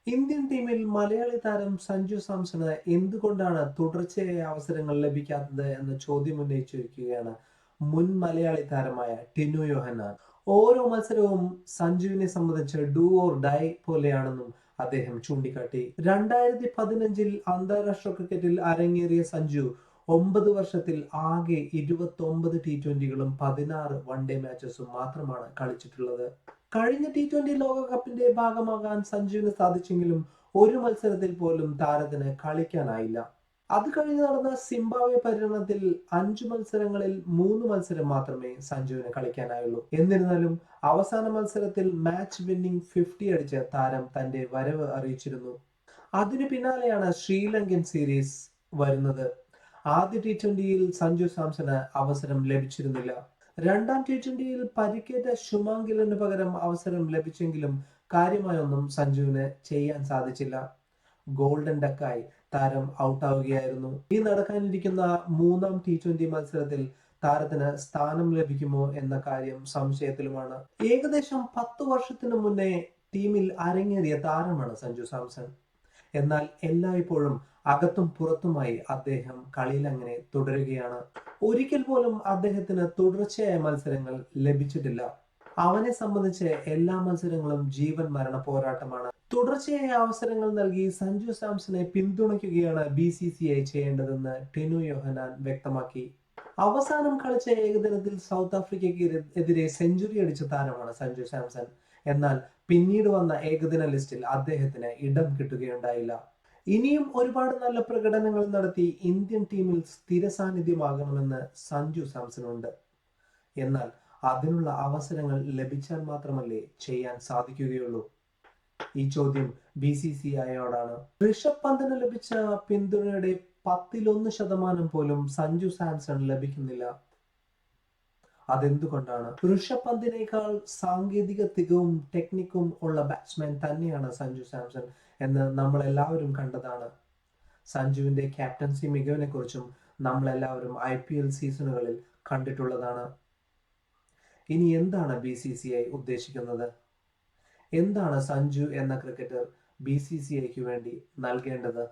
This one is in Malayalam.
ഇന്ത്യൻ ടീമിൽ മലയാളി താരം സഞ്ജു സാംസണ് എന്തുകൊണ്ടാണ് തുടർച്ചയായ അവസരങ്ങൾ ലഭിക്കാത്തത് എന്ന ചോദ്യം ഉന്നയിച്ചിരിക്കുകയാണ് മുൻ മലയാളി താരമായ ടിനു യോഹന്നാൻ. ഓരോ മത്സരവും സഞ്ജുവിനെ സംബന്ധിച്ച് ഡു ഓർ ഡൈ പോലെയാണെന്നും അദ്ദേഹം ചൂണ്ടിക്കാട്ടി. 2015 അന്താരാഷ്ട്ര ക്രിക്കറ്റിൽ അരങ്ങേറിയ സഞ്ജു 9 വർഷത്തിൽ ആകെ 29 T20കളും 16 വൺഡേ മാച്ചസും മാത്രമാണ് കളിച്ചിട്ടുള്ളത്. കഴിഞ്ഞ T20 ലോകകപ്പിന്റെ ഭാഗമാകാൻ സഞ്ജുവിന് സാധിച്ചെങ്കിലും ഒരു മത്സരത്തിൽ പോലും താരത്തിന് കളിക്കാനായില്ല. അത് കഴിഞ്ഞ് നടന്ന സിംബാബ്വെ പര്യടനത്തിൽ 5 മത്സരങ്ങളിൽ 3 മത്സരം മാത്രമേ സഞ്ജുവിന് കളിക്കാനായുള്ളൂ. എന്നിരുന്നാലും അവസാന മത്സരത്തിൽ മാച്ച് വിന്നിംഗ് 50 അടിച്ച് താരം തന്റെ വരവ് അറിയിച്ചിരുന്നു. അതിനു പിന്നാലെയാണ് ശ്രീലങ്കൻ സീരീസ് വരുന്നത്. ആദ്യ T20യിൽ സഞ്ജു സാംസണ് അവസരം ലഭിച്ചിരുന്നില്ല. രണ്ടാം T20യിൽ പരിക്കേറ്റ ശുമാൻ ഗില്ലിന് പകരം അവസരം ലഭിച്ചെങ്കിലും കാര്യമായൊന്നും സഞ്ജുവിന് ചെയ്യാൻ സാധിച്ചില്ല. ഗോൾഡൻ ഡക്കായി താരം ഔട്ടാവുകയായിരുന്നു. ഈ നടക്കാനിരിക്കുന്ന മൂന്നാം T20 മത്സരത്തിൽ താരത്തിന് സ്ഥാനം ലഭിക്കുമോ എന്ന കാര്യം സംശയത്തിലുമാണ്. ഏകദേശം 10 വർഷത്തിനു മുന്നേ ടീമിൽ അരങ്ങേറിയ താരമാണ് സഞ്ജു സാംസൺ. എന്നാൽ എല്ലായ്പ്പോഴും അകത്തും പുറത്തുമായി അദ്ദേഹം കളിയിൽ അങ്ങനെ തുടരുകയാണ്. ഒരിക്കൽ പോലും അദ്ദേഹത്തിന് തുടർച്ചയായ മത്സരങ്ങൾ ലഭിച്ചിട്ടില്ല. അവനെ സംബന്ധിച്ച് എല്ലാ മത്സരങ്ങളും ജീവൻ മരണ പോരാട്ടമാണ്. തുടർച്ചയായ അവസരങ്ങൾ നൽകി സഞ്ജു സാംസണെ പിന്തുണയ്ക്കുകയാണ് BCCI ചെയ്യേണ്ടതെന്ന് ടിനു യോഹന്നാൻ വ്യക്തമാക്കി. അവസാനം കളിച്ച ഏകദിനത്തിൽ സൗത്ത് ആഫ്രിക്കയ്ക്ക് എതിരെ സെഞ്ചുറി അടിച്ച താരമാണ് സഞ്ജു സാംസൺ. എന്നാൽ പിന്നീട് വന്ന ഏകദിന ലിസ്റ്റിൽ അദ്ദേഹത്തിന് ഇടം കിട്ടുകയുണ്ടായില്ല. ഇനിയും ഒരുപാട് നല്ല പ്രകടനങ്ങൾ നടത്തി ഇന്ത്യൻ ടീമിൽ സ്ഥിര സാന്നിധ്യമാകണമെന്ന് സഞ്ജു സാംസണുണ്ട്. എന്നാൽ അതിനുള്ള അവസരങ്ങൾ ലഭിച്ചാൽ മാത്രമല്ലേ ചെയ്യാൻ സാധിക്കുകയുള്ളൂ? ഈ ചോദ്യം BCCIയോടാണ്. ഋഷഭ് പന്തിന് ലഭിച്ച പിന്തുണയുടെ 1% പോലും സഞ്ജു സാംസൺ ലഭിക്കുന്നില്ല. അതെന്തുകൊണ്ടാണ്? ഋഷഭ് പന്തിനേക്കാൾ സാങ്കേതിക തികവും ടെക്നിക്കും ഉള്ള ബാറ്റ്സ്മാൻ തന്നെയാണ് സഞ്ജു സാംസൺ എന്ന് നമ്മൾ എല്ലാവരും കണ്ടതാണ്. സഞ്ജുവിന്റെ ക്യാപ്റ്റൻസി മികവിനെ കുറിച്ചും നമ്മൾ എല്ലാവരും IPL സീസണുകളിൽ കണ്ടിട്ടുള്ളതാണ്. ഇനി എന്താണ് BCCI ഉദ്ദേശിക്കുന്നത്? എന്താണ് സഞ്ജു എന്ന ക്രിക്കറ്റർ BCCIക്ക് വേണ്ടി നൽകേണ്ടത്?